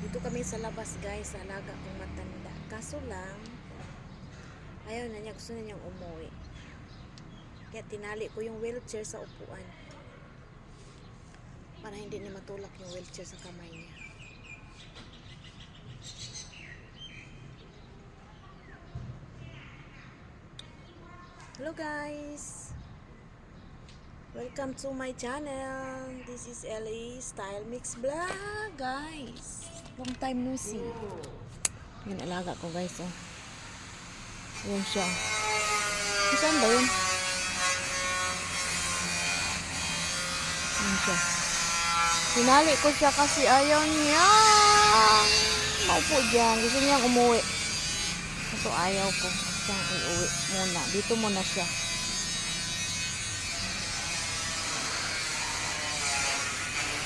Dito kami sa labas guys, sa alaga kong matanda. Kaso lang, ayaw na niya, gusto na niyang umuwi. Kaya tinali ko yung wheelchair sa upuan. Para hindi niya matulak yung wheelchair sa kamay niya. Hello guys! Welcome to my channel. This is Ellie Style Mix Vlog guys. Long time no see. Yan alaga ko guys oh. Ayan siya. Saan ba yun? Ayan siya. Sinali ko siya kasi ayaw niya. Maupo dyan. Gusto niyang umuwi. Kaso ayaw ko siyang iuwi muna. Dito muna siya.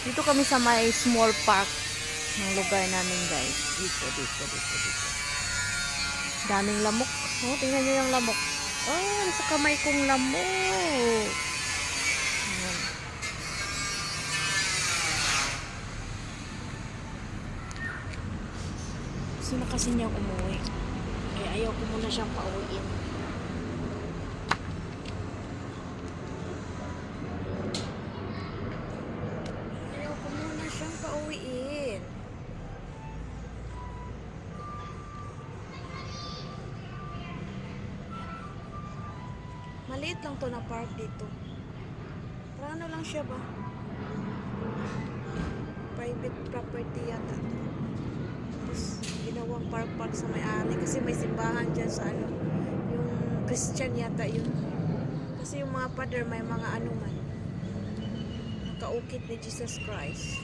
Dito kami sa may small park ng lugar namin guys. Dito. Daming lamok. Oh, tingnan nyo yung lamok. Oh, nasa kamay kong lamok. Ayan. Gusto na kasi niyang umuwi. Eh, ayaw ko muna siyang pauwiin. Pauwiin. Maliit lang to na park dito. Para ano lang siya ba? Private property yata. Tapos ginawang park sa may-ari kasi may simbahan dyan sa ano. Yung Christian yata yun. Kasi yung mga father may mga ano man. Nakaukit ni Jesus Christ.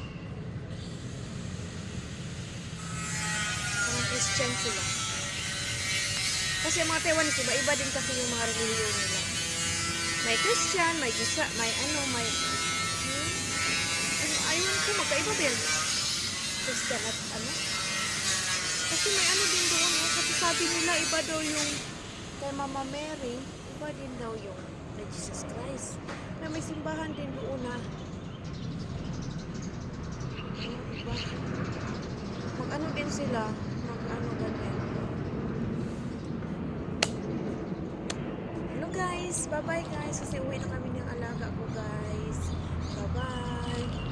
Christian sila. Kasi yung mga Taiwanese, iba din kasi yung mga relihiyon nila. May Christian, may Gisa, may ano, may... ayun ko, magkaiba din. Christian at ano. Kasi may ano din doon, kasi sabi nila, iba daw yung kay Mama Mary, iba din daw yung kay Jesus Christ. Na may simbahan din doon na. Iba. Mag-ano din sila, ano ganyan. Hello guys, bye bye guys kasi uwi na kami ng alaga ko guys. Bye bye.